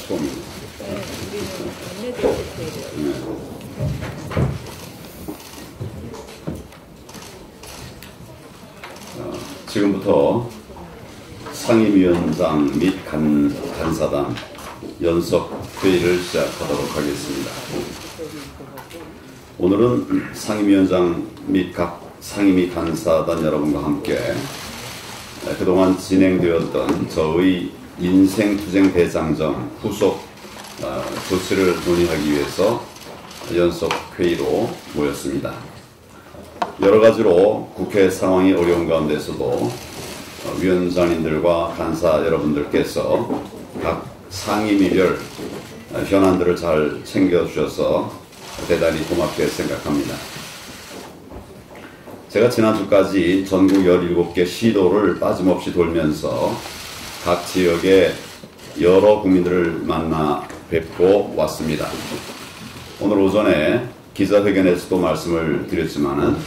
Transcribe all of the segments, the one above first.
처음이에요. 지금부터 상임위원장 및 간사단 연석회의를 시작하도록 하겠습니다. 오늘은 상임위원장 및 각 상임위 간사단 여러분과 함께 그동안 진행되었던 저의 인생투쟁대장정 후속 조치를 논의하기 위해서 연석회의로 모였습니다. 여러 가지로 국회 상황이 어려운 가운데서도 위원장님들과 간사 여러분들께서 각 상임위별 현안들을 잘 챙겨주셔서 대단히 고맙게 생각합니다. 제가 지난주까지 전국 17개 시도를 빠짐없이 돌면서 각 지역의 여러 국민들을 만나 뵙고 왔습니다. 오늘 오전에 기자회견에서도 말씀을 드렸지만은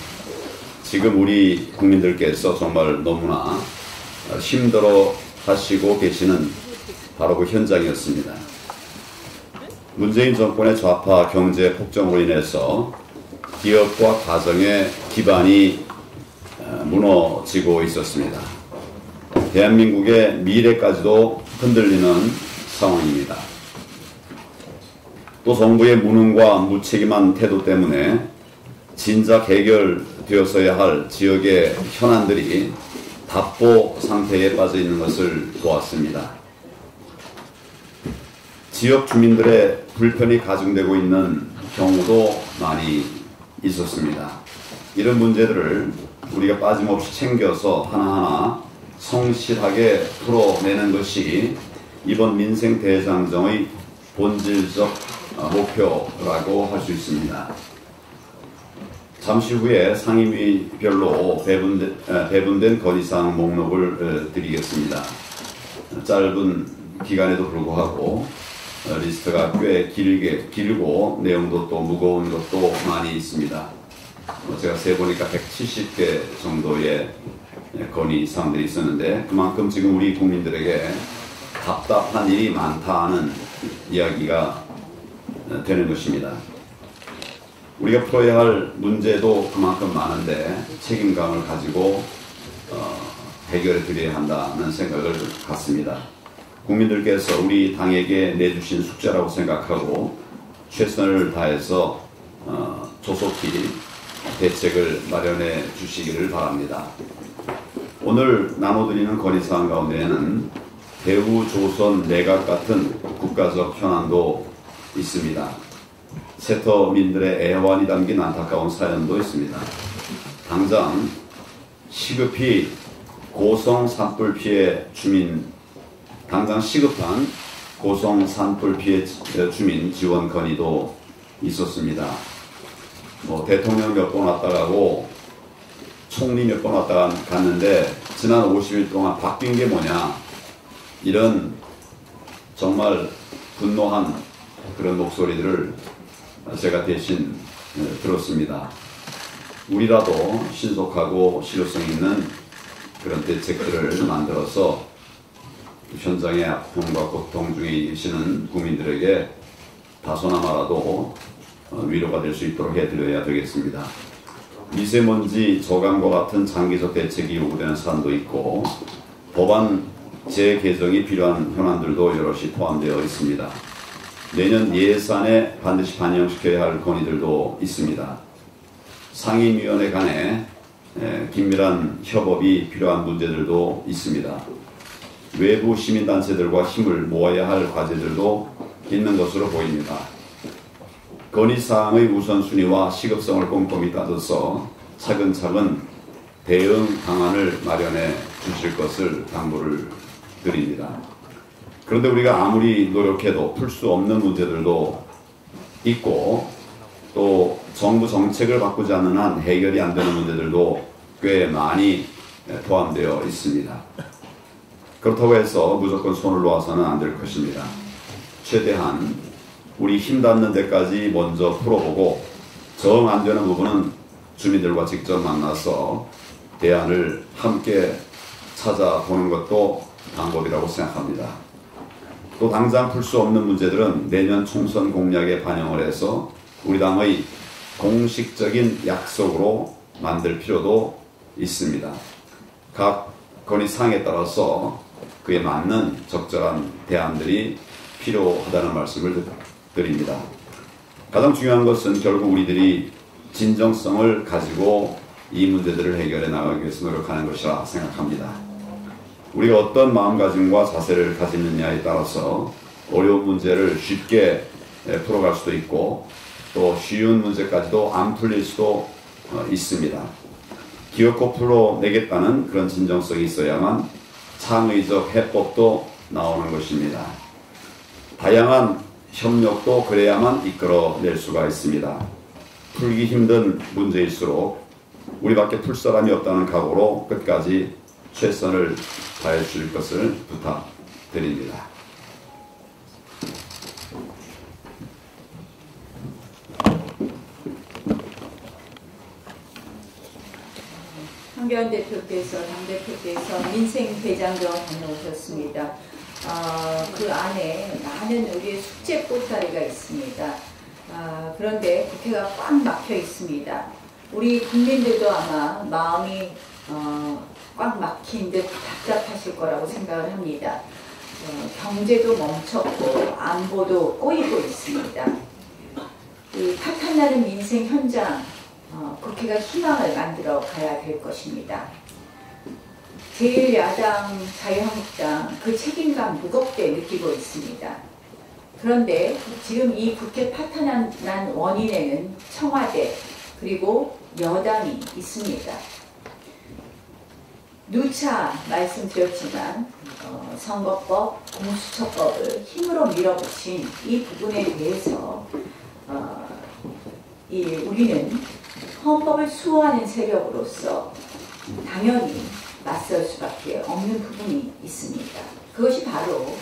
지금 우리 국민들께서 정말 너무나 힘들어 하시고 계시는 바로 그 현장이었습니다. 문재인 정권의 좌파 경제 폭정으로 인해서 기업과 가정의 기반이 무너지고 있었습니다. 대한민국의 미래까지도 흔들리는 상황입니다. 또 정부의 무능과 무책임한 태도 때문에 진작 해결되었어야 할 지역의 현안들이 답보 상태에 빠져 있는 것을 보았습니다. 지역 주민들의 불편이 가중되고 있는 경우도 많이 있었습니다. 이런 문제들을 우리가 빠짐없이 챙겨서 하나하나 성실하게 풀어내는 것이 이번 민생대장정의 본질적 목표라고 할 수 있습니다. 잠시 후에 상임위별로 배분된 건의사항 목록을 드리겠습니다. 짧은 기간에도 불구하고 리스트가 꽤 길고 내용도 또 무거운 것도 많이 있습니다. 제가 세보니까 170개 정도의 건의사항들이 있었는데 그만큼 지금 우리 국민들에게 답답한 일이 많다는 이야기가 되는 것입니다. 우리가 풀어야 할 문제도 그만큼 많은데 책임감을 가지고 해결해 드려야 한다는 생각을 갖습니다. 국민들께서 우리 당에게 내주신 숙제라고 생각하고 최선을 다해서 조속히 대책을 마련해 주시기를 바랍니다. 오늘 나눠드리는 건의사항 가운데에는 대우조선 내각 같은 국가적 현안도 있습니다. 세터민들의 애환이 담긴 안타까운 사연도 있습니다. 당장 시급히 고성 산불 피해 당장 시급한 고성 산불 피해 주민 지원 건의도 있었습니다. 대통령 몇 번 왔다 가고 총리 몇 번 왔다 갔는데 지난 50일 동안 바뀐 게 뭐냐, 이런 정말 분노한 그런 목소리들을 제가 대신 들었습니다. 우리라도 신속하고 실효성 있는 그런 대책들을 만들어서 현장의 아픔과 고통 중에 계시는 국민들에게 다소나마라도 위로가 될 수 있도록 해드려야 되겠습니다. 미세먼지 저감과 같은 장기적 대책이 요구되는 사안도 있고 법안 재개정이 필요한 현안들도 여럿이 포함되어 있습니다. 내년 예산에 반드시 반영시켜야 할 건의들도 있습니다. 상임위원회 간에 긴밀한 협업이 필요한 문제들도 있습니다. 외부 시민단체들과 힘을 모아야 할 과제들도 있는 것으로 보입니다. 건의사항의 우선순위와 시급성을 꼼꼼히 따져서 차근차근 대응 방안을 마련해 주실 것을 당부를 드립니다. 그런데 우리가 아무리 노력해도 풀 수 없는 문제들도 있고 또 정부 정책을 바꾸지 않는 한 해결이 안 되는 문제들도 꽤 많이 포함되어 있습니다. 그렇다고 해서 무조건 손을 놓아서는 안 될 것입니다. 최대한 우리 힘 닿는 데까지 먼저 풀어보고 정 안 되는 부분은 주민들과 직접 만나서 대안을 함께 찾아보는 것도 방법이라고 생각합니다. 또 당장 풀 수 없는 문제들은 내년 총선 공약에 반영을 해서 우리 당의 공식적인 약속으로 만들 필요도 있습니다. 각 건의 사항에 따라서 그에 맞는 적절한 대안들이 필요하다는 말씀을 드립니다. 가장 중요한 것은 결국 우리들이 진정성을 가지고 이 문제들을 해결해 나가기 위해서 노력하는 것이라 생각합니다. 우리가 어떤 마음가짐과 자세를 가지느냐에 따라서 어려운 문제를 쉽게 풀어갈 수도 있고 또 쉬운 문제까지도 안 풀릴 수도 있습니다. 기어코 풀어내겠다는 그런 진정성이 있어야만 창의적 해법도 나오는 것입니다. 다양한 협력도 그래야만 이끌어낼 수가 있습니다. 풀기 힘든 문제일수록 우리밖에 풀 사람이 없다는 각오로 끝까지 최선을 다해 주실 것을 부탁드립니다. 황교안 대표께서, 당대표께서 민생대장정 다녀오셨습니다. 그 안에 많은 우리의 숙제 보따리가 있습니다. 그런데 국회가 꽉 막혀 있습니다. 우리 국민들도 아마 마음이 꽉 막힌 듯 답답하실 거라고 생각을 합니다. 경제도 멈췄고 안보도 꼬이고 있습니다. 이 파탄나는 민생 현장, 국회가 희망을 만들어 가야 될 것입니다. 제1야당 자유한국당 그 책임감 무겁게 느끼고 있습니다. 그런데 지금 이 국회 파탄난 원인에는 청와대 그리고 여당이 있습니다. 누차 말씀드렸지만 선거법, 공수처법을 힘으로 밀어붙인 이 부분에 대해서 우리는 헌법을 수호하는 세력으로서 당연히 맞설 수밖에 없는 부분이 있습니다. 그것이 바로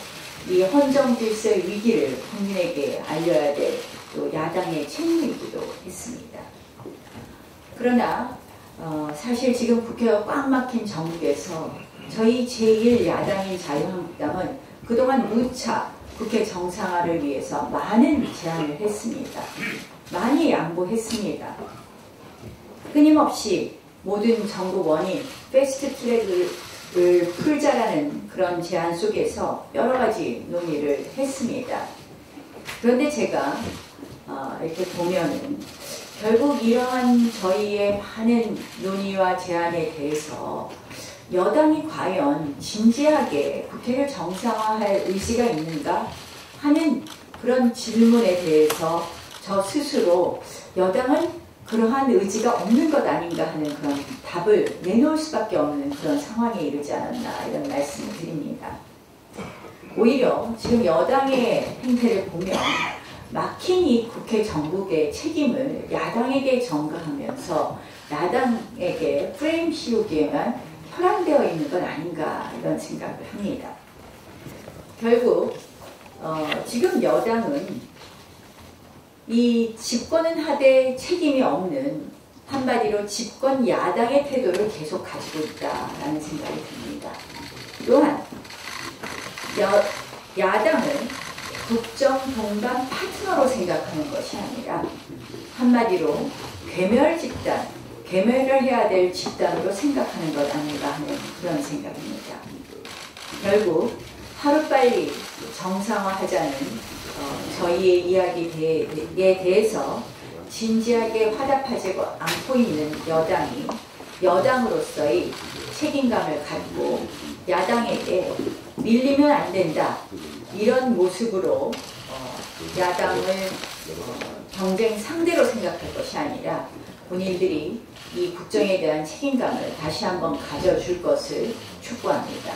이 헌정질서의 위기를 국민에게 알려야 될 또 야당의 책임이기도 했습니다. 그러나 사실 지금 국회가 꽉 막힌 정국에서 저희 제1야당인 자유한국당은 그동안 누차 국회 정상화를 위해서 많은 제안을 했습니다. 많이 양보했습니다. 끊임없이 모든 정부 원인, 패스트트랙을 풀자라는 그런 제안 속에서 여러 가지 논의를 했습니다. 그런데 제가 이렇게 보면은 결국 이러한 저희의 많은 논의와 제안에 대해서 여당이 과연 진지하게 국회를 정상화할 의지가 있는가 하는 그런 질문에 대해서 저 스스로 여당은 그러한 의지가 없는 것 아닌가 하는 그런 답을 내놓을 수밖에 없는 그런 상황에 이르지 않았나 이런 말씀을 드립니다. 오히려 지금 여당의 행태를 보면 막힌 이 국회 정국의 책임을 야당에게 전가하면서 야당에게 프레임 씌우기에만 혈안되어 있는 건 아닌가 이런 생각을 합니다. 결국 지금 여당은 이 집권은 하되 책임이 없는 한마디로 집권 야당의 태도를 계속 가지고 있다라는 생각이 듭니다. 또한 야당은 국정 동반 파트너로 생각하는 것이 아니라 한마디로 괴멸 집단, 괴멸을 해야 될 집단으로 생각하는 것 아닌가 하는 그런 생각입니다. 결국 하루빨리 정상화하자는 저희의 이야기에 대해서 진지하게 화답하지 않고 있는 여당이 여당으로서의 책임감을 갖고 야당에게 밀리면 안 된다 이런 모습으로 야당을 경쟁 상대로 생각할 것이 아니라 본인들이 이 국정에 대한 책임감을 다시 한번 가져줄 것을 촉구합니다.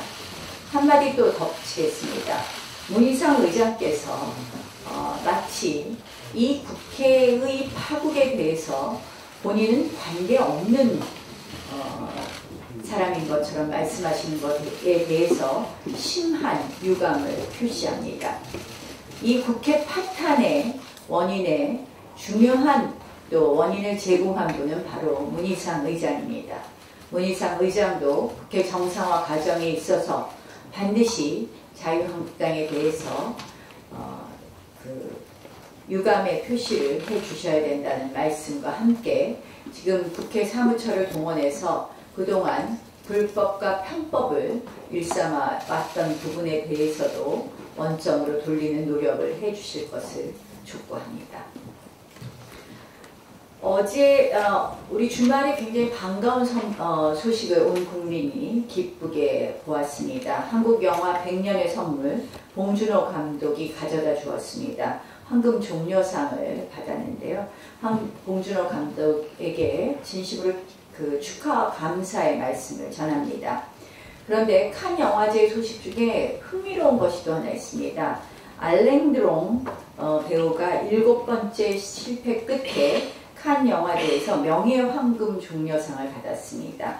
한마디 또 덧붙이겠습니다. 문희상 의장께서 마치 이 국회의 파국에 대해서 본인은 관계없는 사람인 것처럼 말씀하시는 것에 대해서 심한 유감을 표시합니다. 이 국회 파탄의 원인에 중요한 또 원인을 제공한 분은 바로 문희상 의장입니다. 문희상 의장도 국회 정상화 과정에 있어서 반드시 자유한국당에 대해서 유감의 표시를 해주셔야 된다는 말씀과 함께 지금 국회 사무처를 동원해서 그동안 불법과 편법을 일삼아 왔던 부분에 대해서도 원점으로 돌리는 노력을 해주실 것을 촉구합니다. 어제 우리 주말에 굉장히 반가운 소식을 온 국민이 기쁘게 보았습니다. 한국 영화 100년의 선물 봉준호 감독이 가져다 주었습니다. 황금 종려상을 받았는데요. 봉준호 감독에게 진심으로 축하와 감사의 말씀을 전합니다. 그런데 칸 영화제 소식 중에 흥미로운 것이 또 하나 있습니다. 알랭 드롱 배우가 7번째 실패 끝에 칸 영화제에서 명예황금 종려상을 받았습니다.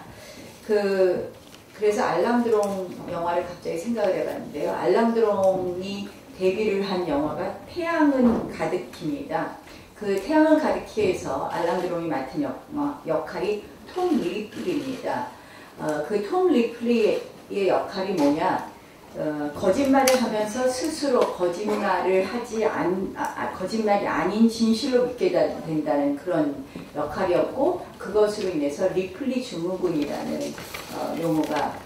그래서 알랑드롱 영화를 갑자기 생각을 해봤는데요. 알랑드롱이 데뷔를 한 영화가 태양은 가득히입니다. 그 태양은 가득히에서 알랑드롱이 맡은 역할이 톰 리플리입니다. 그 톰 리플리의 역할이 뭐냐? 거짓말을 하면서 스스로 거짓말이 아닌 진실로 믿게 된다는 그런 역할이었고, 그것으로 인해서 리플리 증후군이라는 용어가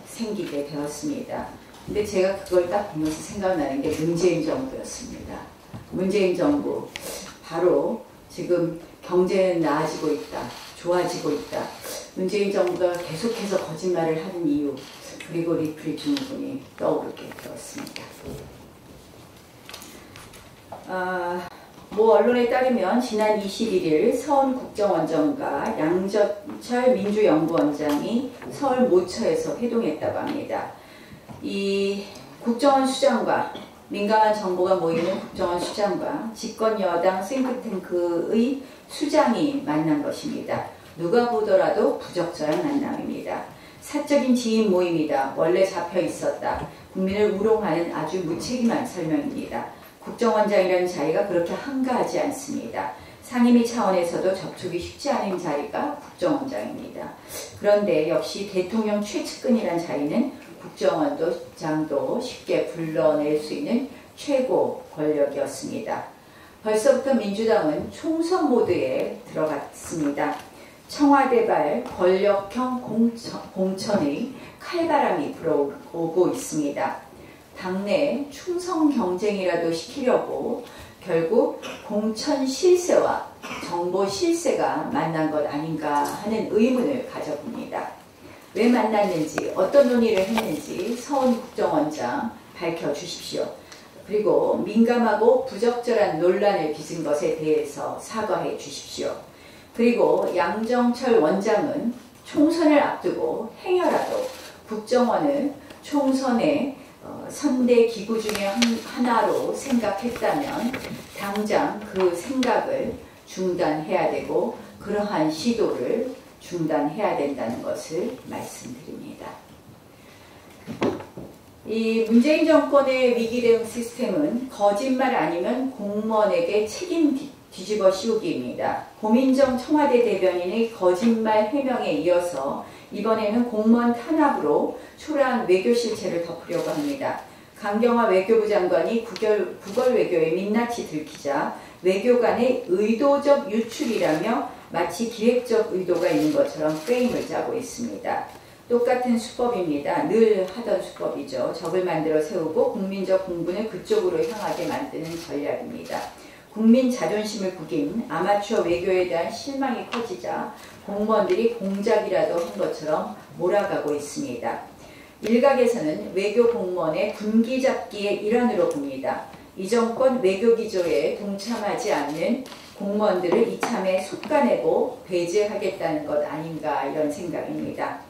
생기게 되었습니다. 근데 제가 그걸 딱 보면서 생각나는 게 문재인 정부였습니다. 문재인 정부, 바로 지금 경제는 나아지고 있다, 좋아지고 있다. 문재인 정부가 계속해서 거짓말을 하는 이유, 그리고 리플리 증후군이 떠오르게 되었습니다. 언론에 따르면 지난 21일 서울 국정원장과 양정철 민주연구원장이 서울 모처에서 회동했다고 합니다. 이 국정원 수장과 민감한 정보가 모이는 국정원 수장과 집권 여당 싱크탱크의 수장이 만난 것입니다. 누가 보더라도 부적절한 만남입니다. 사적인 지인 모임이다. 원래 잡혀 있었다. 국민을 우롱하는 아주 무책임한 설명입니다. 국정원장이라는 자리가 그렇게 한가하지 않습니다. 상임위 차원에서도 접촉이 쉽지 않은 자리가 국정원장입니다. 그런데 역시 대통령 최측근이라는 자리는 국정원장도 쉽게 불러낼 수 있는 최고 권력이었습니다. 벌써부터 민주당은 총선 모드에 들어갔습니다. 청와대발 권력형 공천의 칼바람이 불어오고 있습니다. 당내 충성 경쟁이라도 시키려고 결국 공천 실세와 정보 실세가 만난 것 아닌가 하는 의문을 가져봅니다. 왜 만났는지, 어떤 논의를 했는지 서훈 국정원장 밝혀주십시오. 그리고 민감하고 부적절한 논란을 빚은 것에 대해서 사과해 주십시오. 그리고 양정철 원장은 총선을 앞두고 행여라도 국정원을 총선의 선대 기구 중에 하나로 생각했다면 당장 그 생각을 중단해야 되고 그러한 시도를 중단해야 된다는 것을 말씀드립니다. 이 문재인 정권의 위기 대응 시스템은 거짓말 아니면 공무원에게 책임 뒤집어 씌우기입니다. 고민정 청와대 대변인의 거짓말 해명에 이어서 이번에는 공무원 탄압으로 초라한 외교 실체를 덮으려고 합니다. 강경화 외교부 장관이 국월 외교에 민낯이 들키자 외교 간의 의도적 유출이라며 마치 기획적 의도가 있는 것처럼 게임을 짜고 있습니다. 똑같은 수법입니다. 늘 하던 수법이죠. 적을 만들어 세우고 국민적 공분을 그쪽으로 향하게 만드는 전략입니다. 국민 자존심을 구긴 아마추어 외교에 대한 실망이 커지자 공무원들이 공작이라도 한 것처럼 몰아가고 있습니다. 일각에서는 외교 공무원의 군기잡기의 일환으로 봅니다. 이 정권 외교 기조에 동참하지 않는 공무원들을 이참에 속아내고 배제하겠다는 것 아닌가 이런 생각입니다.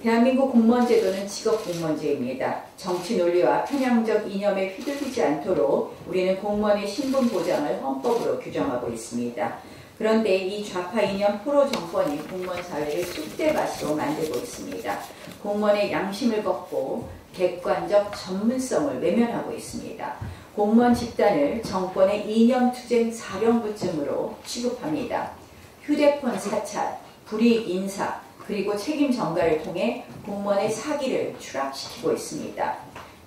대한민국 공무원 제도는 직업 공무원제입니다. 정치 논리와 편향적 이념에 휘둘리지 않도록 우리는 공무원의 신분 보장을 헌법으로 규정하고 있습니다. 그런데 이 좌파 이념 포로 정권이 공무원 사회를 쑥대밭으로 만들고 있습니다. 공무원의 양심을 걷고 객관적 전문성을 외면하고 있습니다. 공무원 집단을 정권의 이념투쟁 사령부쯤으로 취급합니다. 휴대폰 사찰, 불이익 인사, 그리고 책임 전가를 통해 공무원의 사기를 추락시키고 있습니다.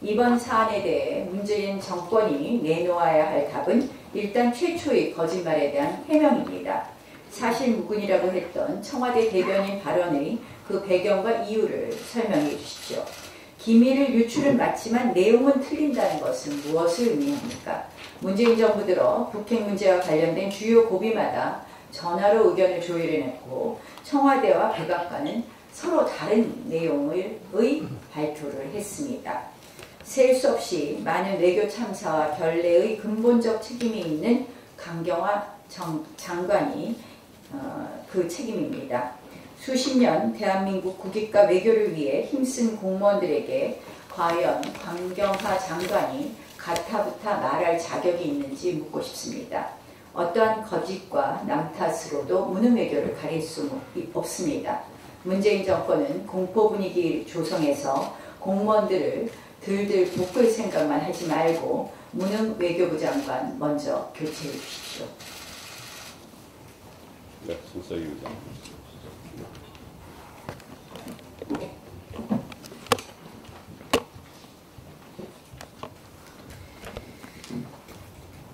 이번 사안에 대해 문재인 정권이 내놓아야 할 답은 일단 최초의 거짓말에 대한 해명입니다. 사실무근이라고 했던 청와대 대변인 발언의 그 배경과 이유를 설명해 주십시오. 기밀을 유출은 맞지만 내용은 틀린다는 것은 무엇을 의미합니까? 문재인 정부 들어 북핵 문제와 관련된 주요 고비마다 전화로 의견을 조율해냈고 청와대와 백악관은 서로 다른 내용의 발표를 했습니다. 셀 수 없이 많은 외교 참사와 결례의 근본적 책임이 있는 강경화 장관이 그 책임입니다. 수십 년 대한민국 국익과 외교를 위해 힘쓴 공무원들에게 과연 강경화 장관이 가타부타 말할 자격이 있는지 묻고 싶습니다. 어떠한 거짓과 남 탓으로도 무능 외교를 가릴 수 없습니다. 문재인 정권은 공포 분위기 조성해서 공무원들을 들들 볶을 생각만 하지 말고 무능 외교부 장관 먼저 교체해 주십시오. 네, 손석희 의장.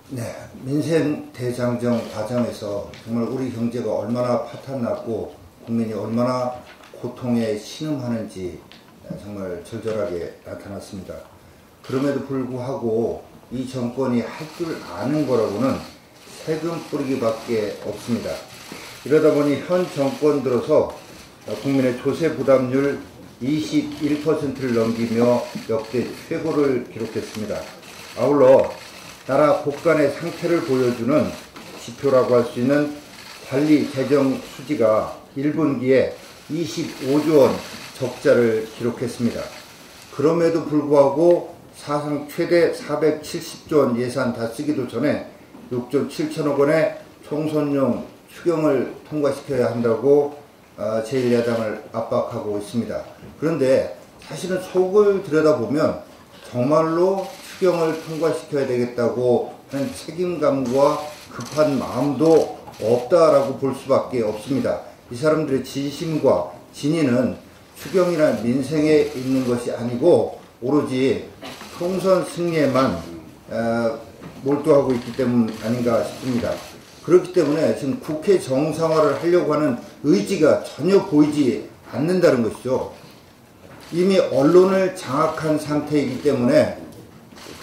네, 민생 대장정 과정에서 정말 우리 경제가 얼마나 파탄났고 국민이 얼마나 고통에 신음하는지 정말 절절하게 나타났습니다. 그럼에도 불구하고 이 정권이 할 줄 아는 거라고는 세금 뿌리기밖에 없습니다. 이러다 보니 현 정권 들어서 국민의 조세 부담률 21%를 넘기며 역대 최고를 기록했습니다. 아울러 나라 곳간의 상태를 보여주는 지표라고 할 수 있는 관리 재정 수지가 1분기에 25조 원 적자를 기록했습니다. 그럼에도 불구하고 사상 최대 470조 원 예산 다 쓰기도 전에 6조 7천억 원의 총선용 추경을 통과시켜야 한다고 제1야당을 압박하고 있습니다. 그런데 사실은 속을 들여다보면 정말로 추경을 통과시켜야 되겠다고 하는 책임감과 급한 마음도 없다라고 볼 수밖에 없습니다. 이 사람들의 진심과 진의는 추경이나 민생에 있는 것이 아니고 오로지 총선 승리에만 몰두하고 있기 때문 아닌가 싶습니다. 그렇기 때문에 지금 국회 정상화를 하려고 하는 의지가 전혀 보이지 않는다는 것이죠. 이미 언론을 장악한 상태이기 때문에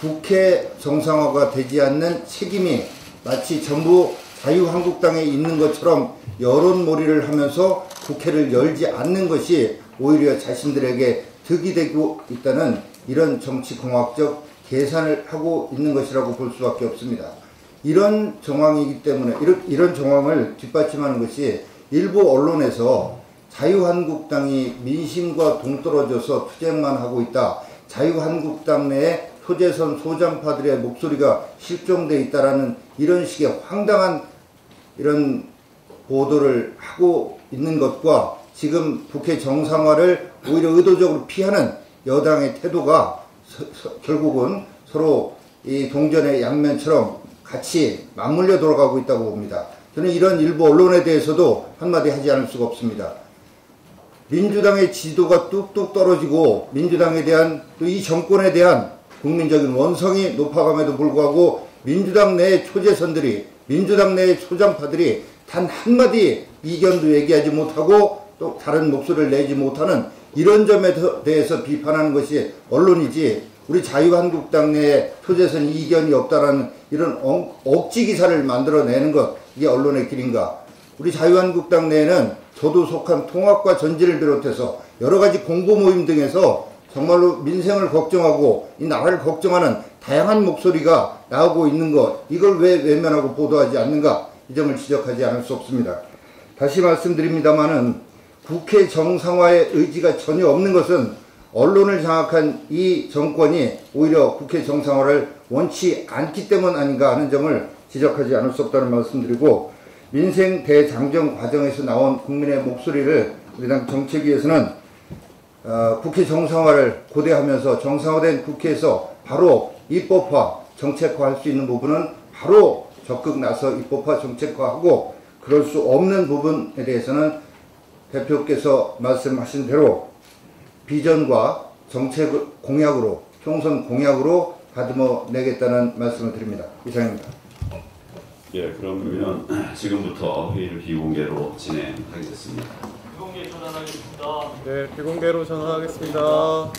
국회 정상화가 되지 않는 책임이 마치 전부 자유한국당에 있는 것처럼 여론몰이를 하면서 국회를 열지 않는 것이 오히려 자신들에게 득이 되고 있다는 이런 정치공학적 계산을 하고 있는 것이라고 볼 수밖에 없습니다. 이런 정황이기 때문에 이런 정황을 뒷받침하는 것이 일부 언론에서 자유한국당이 민심과 동떨어져서 투쟁만 하고 있다. 자유한국당 내에 소재선 소장파들의 목소리가 실종되어 있다라는 이런 식의 황당한 이런 보도를 하고 있는 것과 지금 국회 정상화를 오히려 의도적으로 피하는 여당의 태도가 결국은 서로 이 동전의 양면처럼 같이 맞물려 돌아가고 있다고 봅니다. 저는 이런 일부 언론에 대해서도 한마디 하지 않을 수가 없습니다. 민주당의 지도가 뚝뚝 떨어지고 민주당에 대한 또 이 정권에 대한 국민적인 원성이 높아감에도 불구하고 민주당 내의 초재선들이 민주당 내의 초장파들이 단 한마디 이견도 얘기하지 못하고 또 다른 목소리를 내지 못하는 이런 점에 대해서 비판하는 것이 언론이지 우리 자유한국당 내에 초재선 이견이 없다라는 이런 억지 기사를 만들어내는 것 이게 언론의 길인가. 우리 자유한국당 내에는 저도 속한 통합과 전진을 비롯해서 여러 가지 공보 모임 등에서 정말로 민생을 걱정하고 이 나라를 걱정하는 다양한 목소리가 나오고 있는 것 이걸 왜 외면하고 보도하지 않는가 이 점을 지적하지 않을 수 없습니다. 다시 말씀드립니다마는 국회 정상화의 의지가 전혀 없는 것은 언론을 장악한 이 정권이 오히려 국회 정상화를 원치 않기 때문 아닌가 하는 점을 지적하지 않을 수 없다는 말씀드리고 민생 대장정 과정에서 나온 국민의 목소리를 우리 당 정책위에서는 국회 정상화를 고대하면서 정상화된 국회에서 바로 입법화, 정책화할 수 있는 부분은 바로 적극 나서 입법화, 정책화하고 그럴 수 없는 부분에 대해서는 대표께서 말씀하신 대로 비전과 정책 공약으로 총선 공약으로 다듬어 내겠다는 말씀을 드립니다. 이상입니다. 예, 그러면 지금부터 회의를 비공개로 진행하겠습니다. 비공개 전환하겠습니다. 네, 비공개로 전환하겠습니다.